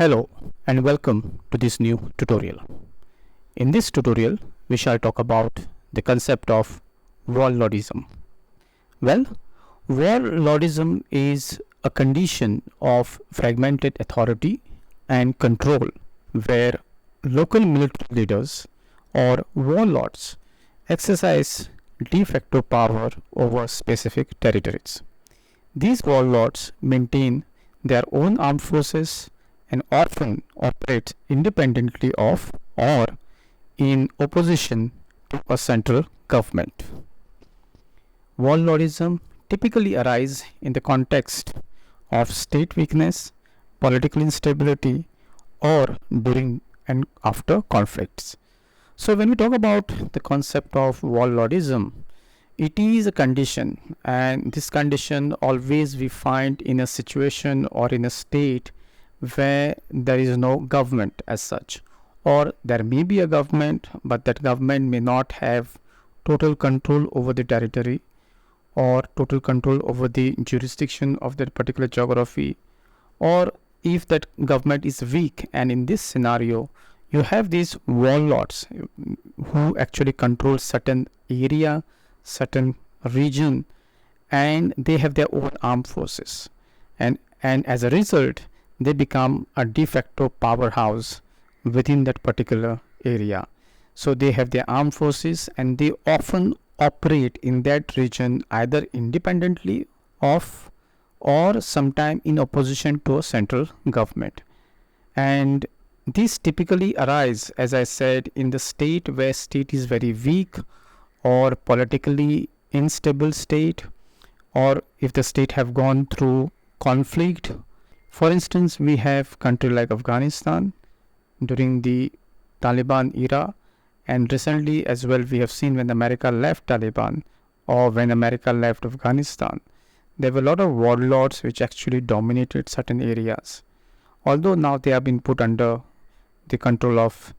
Hello and welcome to this new tutorial. In this tutorial, we shall talk about the concept of warlordism. Well, warlordism is a condition of fragmented authority and control where local military leaders or warlords exercise de facto power over specific territories. These warlords maintain their own armed forces and often operate independently of or in opposition to a central government. Warlordism typically arises in the context of state weakness, political instability, or during and after conflicts. So, when we talk about the concept of warlordism, it is a condition, and this condition always we find in a situation or in a state where there is no government as such, or there may be a government, but that government may not have total control over the territory or total control over the jurisdiction of that particular geography, or if that government is weak, and in this scenario you have these warlords who actually control certain area, certain region, and they have their own armed forces, and as a result they become a de facto powerhouse within that particular area. So they have their armed forces and they often operate in that region either independently of or sometime in opposition to a central government. And these typically arise, as I said, in the state where state is very weak or politically unstable state, or if the state have gone through conflict. For instance, we have country like Afghanistan during the Taliban era, and recently as well we have seen when America left Taliban or when America left Afghanistan, there were a lot of warlords which actually dominated certain areas. Although now they have been put under the control of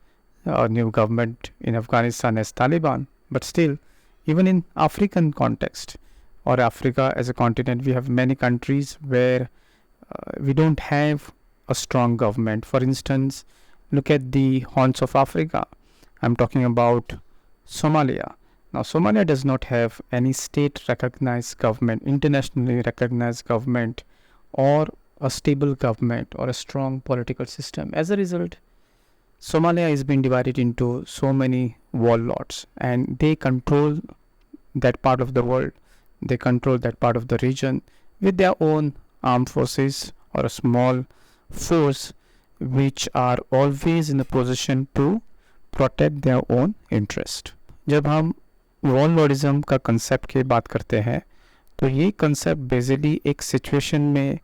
a new government in Afghanistan as Taliban, but still, even in African context or Africa as a continent, we have many countries where we don't have a strong government. For instance, look at the horns of Africa. I'm talking about Somalia. Now, Somalia does not have any state recognized government, internationally recognized government, or a stable government or a strong political system. As a result, Somalia is being divided into so many warlords, and they control that part of the world. They control that part of the region with their own armed forces or a small force which are always in a position to protect their own interest. जब हम warlordism का concept की बात करते हैं तो ये concept basically एक situation में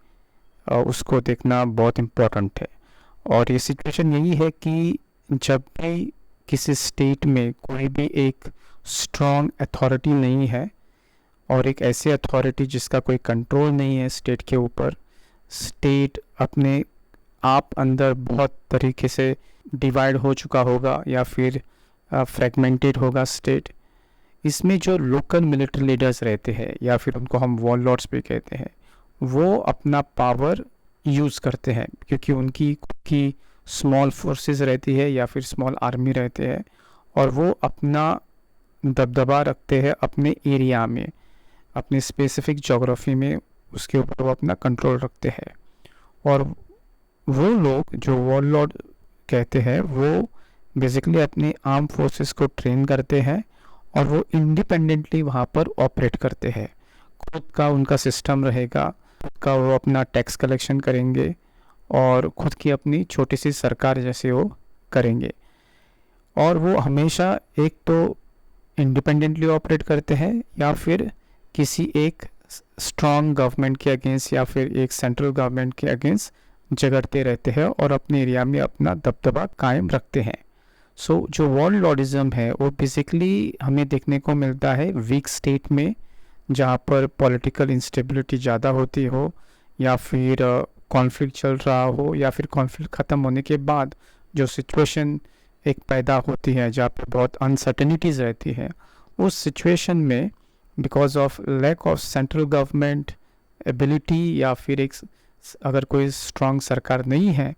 उसको देखना बहुत important है, और ये situation यही है कि जब भी किसी state में कोई भी एक strong authority नहीं है और एक ऐसी अथॉरिटी जिसका कोई कंट्रोल नहीं है स्टेट के ऊपर, स्टेट अपने आप अंदर बहुत तरीके से डिवाइड हो चुका होगा या फिर फ्रेगमेंटेड होगा स्टेट, इसमें जो लोकल मिलिट्री लीडर्स रहते हैं या फिर उनको हम वॉरलॉर्ड्स भी कहते हैं, वो अपना पावर यूज़ करते हैं क्योंकि उनकी स्मॉल फोर्सेस रहती है या फिर स्मॉल आर्मी रहते हैं, और वो अपना दबदबा रखते हैं अपने एरिया में, अपनी स्पेसिफिक जोग्राफी में, उसके ऊपर वो अपना कंट्रोल रखते हैं। और वो लोग जो वॉरलॉर्ड कहते हैं वो बेसिकली अपने आर्म फोर्सेस को ट्रेन करते हैं और वो इंडिपेंडेंटली वहाँ पर ऑपरेट करते हैं। खुद का उनका सिस्टम रहेगा, खुद का वो अपना टैक्स कलेक्शन करेंगे और खुद की अपनी छोटी सी सरकार जैसे वो करेंगे, और वो हमेशा एक तो इंडिपेंडेंटली ऑपरेट करते हैं या फिर किसी एक स्ट्रॉन्ग गवर्नमेंट के अगेंस्ट या फिर एक सेंट्रल गवर्नमेंट के अगेंस्ट झगड़ते रहते हैं और अपने एरिया में अपना दबदबा कायम रखते हैं। सो जो वॉरलॉर्डिज्म है वो बेसिकली हमें देखने को मिलता है वीक स्टेट में, जहाँ पर पॉलिटिकल इंस्टेबिलिटी ज़्यादा होती हो या फिर कॉन्फ्लिक्ट चल रहा हो या फिर कॉन्फ्लिक्ट ख़त्म होने के बाद जो सिचुएशन एक पैदा होती है जहाँ पर बहुत अनसर्टेनिटीज़ रहती है, उस सिचुएशन में because of lack of central government ability या फिर एक अगर कोई स्ट्रॉन्ग सरकार नहीं है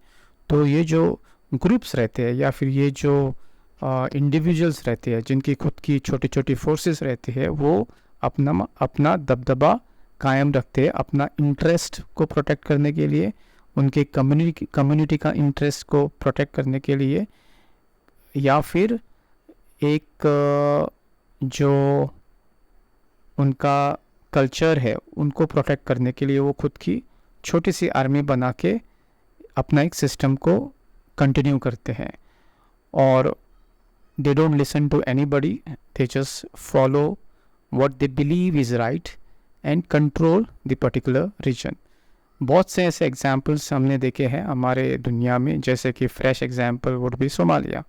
तो ये जो ग्रुप्स रहते हैं या फिर ये जो इंडिविजुअल्स रहते हैं जिनकी खुद की छोटी छोटी फोर्सेस रहती है, वो अपना दबदबा कायम रखते हैं अपना इंटरेस्ट को प्रोटेक्ट करने के लिए, उनके कम्युनिटी का इंटरेस्ट को प्रोटेक्ट करने के लिए, या फिर एक जो उनका कल्चर है उनको प्रोटेक्ट करने के लिए वो खुद की छोटी सी आर्मी बना के अपना एक सिस्टम को कंटिन्यू करते हैं. और they don't listen to anybody, they just follow what they believe is right and control the particular region. बहुत से ऐसे एग्जाम्पल्स हमने देखे हैं हमारे दुनिया में, जैसे कि fresh example would be Somalia.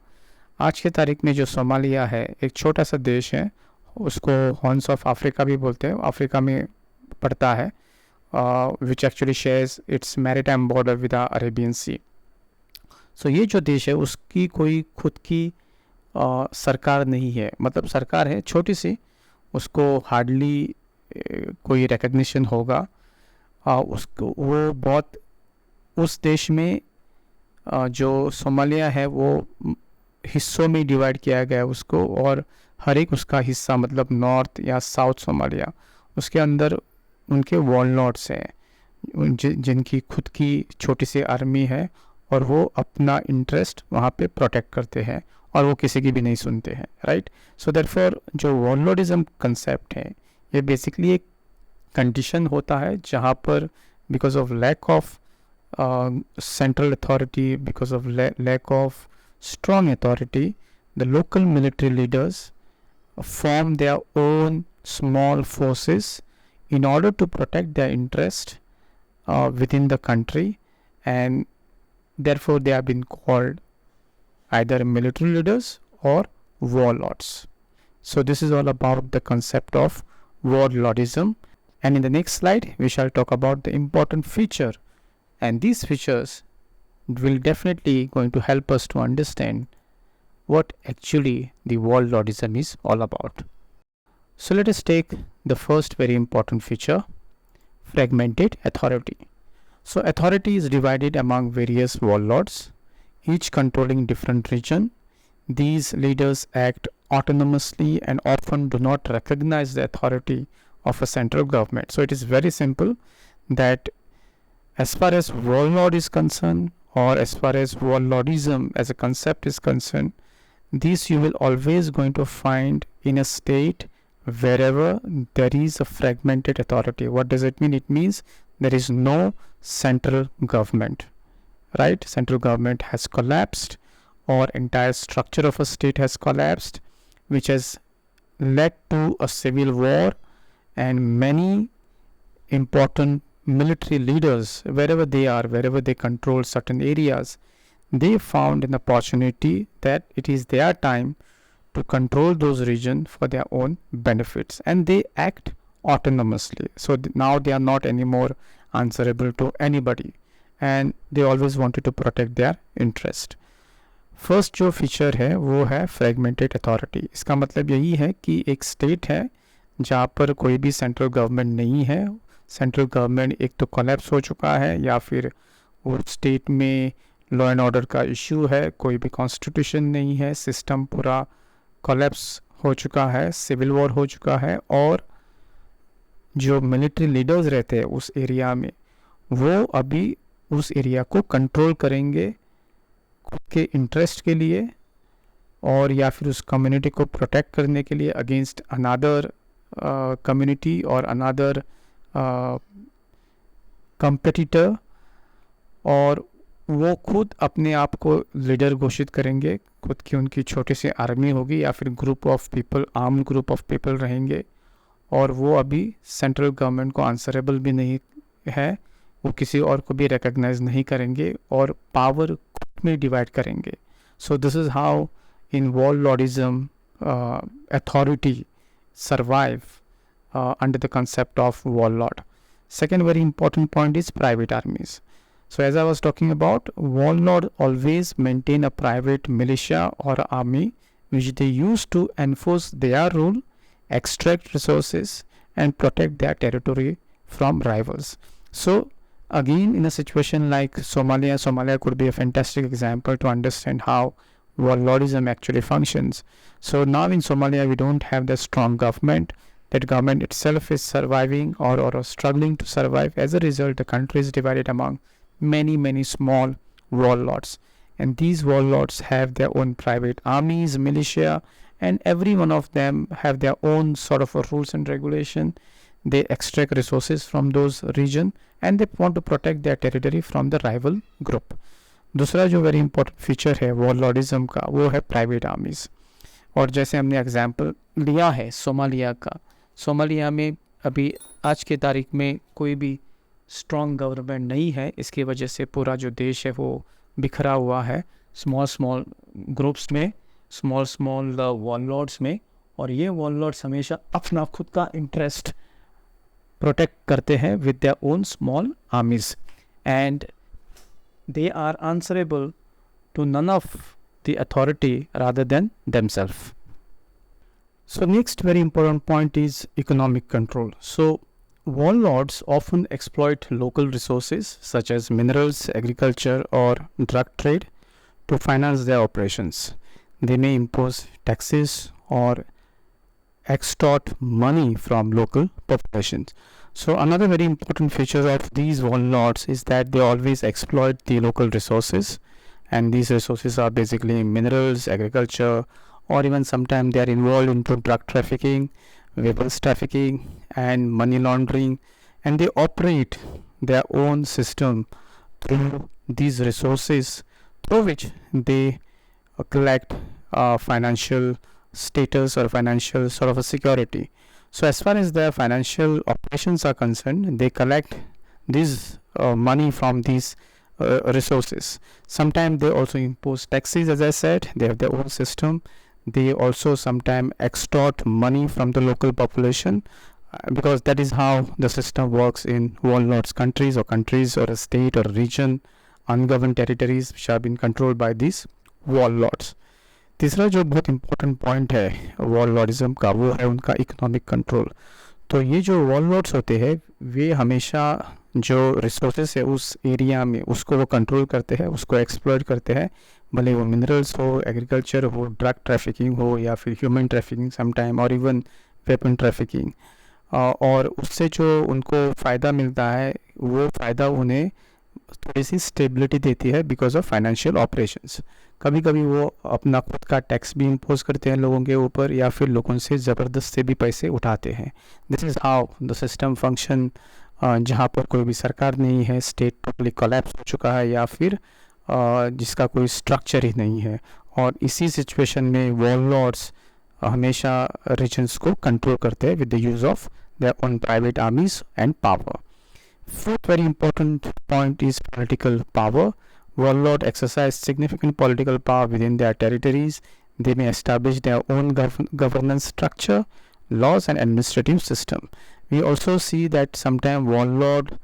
आज के तारीख में जो सोमालिया है एक छोटा सा देश है, उसको हॉर्न्स ऑफ अफ्रीका भी बोलते हैं, अफ्रीका में पड़ता है, which actually shares its maritime border with the Arabian sea. So ये जो देश है उसकी कोई खुद की सरकार नहीं है, मतलब सरकार है छोटी सी, उसको हार्डली कोई रिकग्निशन होगा. उसको वो बहुत उस देश में जो सोमालिया है वो हिस्सों में डिवाइड किया गया है उसको, और हर एक उसका हिस्सा मतलब नॉर्थ या साउथ सोमालिया, उसके अंदर उनके वॉलनॉट्स हैं जिनकी खुद की छोटी सी आर्मी है और वो अपना इंटरेस्ट वहाँ पे प्रोटेक्ट करते हैं और वो किसी की भी नहीं सुनते हैं, राइट. सो देयरफॉर जो वॉलनॉटिज्म कंसेप्ट है ये बेसिकली एक कंडीशन होता है जहाँ पर because of lack of central authority, because of lack of strong authority, the local military leaders form their own small forces in order to protect their interest within the country, and therefore they have been called either military leaders or warlords. So this is all about the concept of warlordism, and in the next slide we shall talk about the important feature, and these features will definitely going to help us to understand what actually the warlordism is all about. So let us take the first very important feature, fragmented authority. So authority is divided among various warlords, each controlling different region. These leaders act autonomously and often do not recognize the authority of a central government. So it is very simple that as far as warlord is concerned, or as far as warlordism as a concept is concerned, this you will always going to find in a state wherever there is a fragmented authority. What does it mean? It means there is no central government, right? Central government has collapsed, or entire structure of a state has collapsed, which has led to a civil war, and many important military leaders, wherever they control certain areas, they found an opportunity that it is their time to control those regions for their own benefits, and they act autonomously. So now they are not anymore answerable to anybody, and they always wanted to protect their interest. First जो feature है वो है fragmented authority. इसका मतलब यही है कि एक स्टेट है जहाँ पर कोई भी सेंट्रल गवर्नमेंट नहीं है, सेंट्रल गवर्नमेंट एक तो कोलैप्स हो चुका है, या फिर वो स्टेट में लॉ एंड ऑर्डर का इशू है, कोई भी कॉन्स्टिट्यूशन नहीं है, सिस्टम पूरा कोलैप्स हो चुका है, सिविल वॉर हो चुका है, और जो मिलिट्री लीडर्स रहते हैं उस एरिया में वो अभी उस एरिया को कंट्रोल करेंगे खुद के इंटरेस्ट के लिए, और या फिर उस कम्युनिटी को प्रोटेक्ट करने के लिए अगेंस्ट अनदर कम्युनिटी और अनदर कंपेटिटर, और वो खुद अपने आप को लीडर घोषित करेंगे. खुद की उनकी छोटी सी आर्मी होगी या फिर group of people, armed group of people रहेंगे, और वो अभी सेंट्रल गवर्नमेंट को आंसरेबल भी नहीं है, वो किसी और को भी रिकग्नाइज नहीं करेंगे और पावर खुद में डिवाइड करेंगे. So this is how in warlordism authority survive under the concept of warlord. Second very important point is private armies. So as I was talking about, warlord always maintain a private militia or army which they use to enforce their rule, extract resources and protect their territory from rivals. So Again, in a situation like Somalia could be a fantastic example to understand how warlordism actually functions. So now in Somalia, we don't have the strong government. That government itself is surviving or struggling to survive. As a result, the country is divided among many small warlords. And these warlords have their own private armies, militia, and every one of them have their own sort of a rules and regulation. They extract resources from those region and they want to protect their territory from the rival group. दूसरा जो very important feature है वॉरलॉर्डिज्म का वो है private armies. और जैसे हमने example लिया है सोमालिया का, सोमालिया में अभी आज के तारीख में कोई भी स्ट्रॉन्ग गवर्नमेंट नहीं है. इसकी वजह से पूरा जो देश है वो बिखरा हुआ है स्मॉल ग्रुप्स में, स्मॉल वॉरलॉर्ड्स में. और ये वॉरलॉर्ड्स हमेशा अपना खुद का इंटरेस्ट प्रोटेक्ट करते हैं with their own small आर्मीज and they are answerable to none of the authority rather than themselves. So next very important point is economic control. So warlords often exploit local resources such as minerals, agriculture or drug trade to finance their operations. They may impose taxes or extort money from local populations. So another very important feature of these warlords is that they always exploit the local resources, and these resources are basically minerals, agriculture, or even sometimes they are involved into drug trafficking, weapons trafficking and money laundering, and they operate their own system through these resources through which they collect financial status or financial sort of a security. So as far as their financial operations are concerned, they collect this money from these resources. Sometimes they also impose taxes, as I said. They have their own system. They also sometimes extort money from the local population because that is how the system works in warlords countries or a state or a region, ungoverned territories which have been controlled by these warlords. तीसरा जो बहुत important point है वॉरलॉर्डिज्म का वो है उनका economic control. तो ये जो वॉरलॉर्ड्स होते हैं वे हमेशा जो रिसोर्सेस है उस एरिया में उसको वो कंट्रोल करते हैं, उसको एक्सप्लॉइट करते हैं, भले वो मिनरल्स हो, एग्रीकल्चर हो, ड्रग ट्रैफिकिंग हो या फिर ह्यूमन ट्रैफिकिंग समटाइम और इवन वेपन ट्रैफिकिंग. और उससे जो उनको फ़ायदा मिलता है वो फ़ायदा उन्हें थोड़ी सी स्टेबिलिटी देती है बिकॉज ऑफ फाइनेंशियल ऑपरेशंस. कभी कभी वो अपना खुद का टैक्स भी इम्पोज करते हैं लोगों के ऊपर या फिर लोगों से ज़बरदस्त से भी पैसे उठाते हैं. This is how the system function. जहाँ पर कोई भी सरकार नहीं है, स्टेट टोटली कोलैप्स हो चुका है या फिर जिसका कोई स्ट्रक्चर ही नहीं है. और इसी सिचुएशन में वॉरलॉर्ड्स हमेशा रीजन्स को कंट्रोल करते हैं with the use of their own private आर्मीज and power. Fourth very important point is political power. Warlords exercise significant political power within their territories. They may establish their own governance structure, laws and administrative system. We also see that sometimes warlords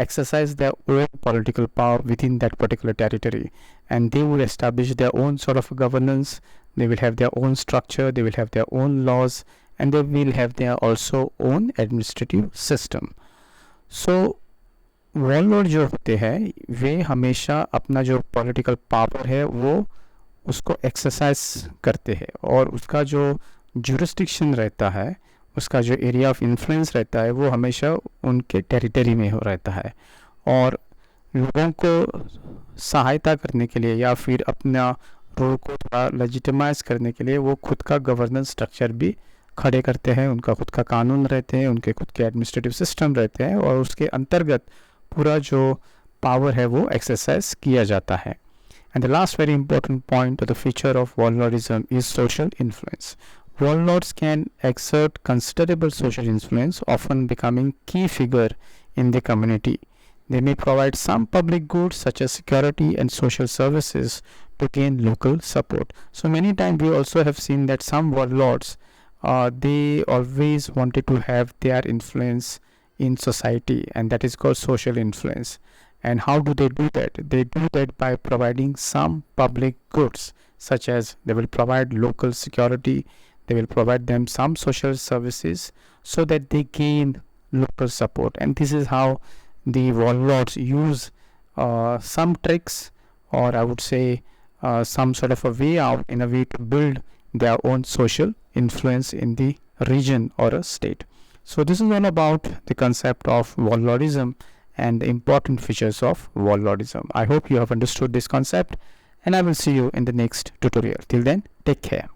exercise their own political power within that particular territory, and they will establish their own sort of governance. They will have their own structure, they will have their own laws, and they will have their also own administrative system. So warlord जो होते हैं वे हमेशा अपना जो political power है वो उसको exercise करते हैं और उसका जो जुरिस्डिक्शन रहता है, उसका जो एरिया ऑफ इन्फ्लुएंस रहता है वो हमेशा उनके टेरिटरी में हो रहता है. और लोगों को सहायता करने के लिए या फिर अपना रोल को थोड़ा लेजिटिमाइज करने के लिए वो खुद का गवर्नेंस स्ट्रक्चर भी खड़े करते हैं. उनका खुद का कानून रहते हैं, उनके खुद के एडमिनिस्ट्रेटिव सिस्टम रहते हैं और उसके अंतर्गत पूरा जो पावर है वो एक्सरसाइज किया जाता है. And the last very important point the feature of warlordism is social influence. Warlords can exert considerable social influence, often becoming key figure in the community. They may provide some public goods such as security and social services to gain local support. So many times we also have seen that some warlords they always wanted to have their influence in society, and that is called social influence. And how do they do that? They do that by providing some public goods, such as they will provide local security, they will provide them some social services so that they gain local support. And this is how the warlords use some tricks, or I would say some sort of a way out, in a way to build their own social influence in the region or a state. So this is all about the concept of warlordism and the important features of warlordism. I hope you have understood this concept, and I will see you in the next tutorial. Till then, take care.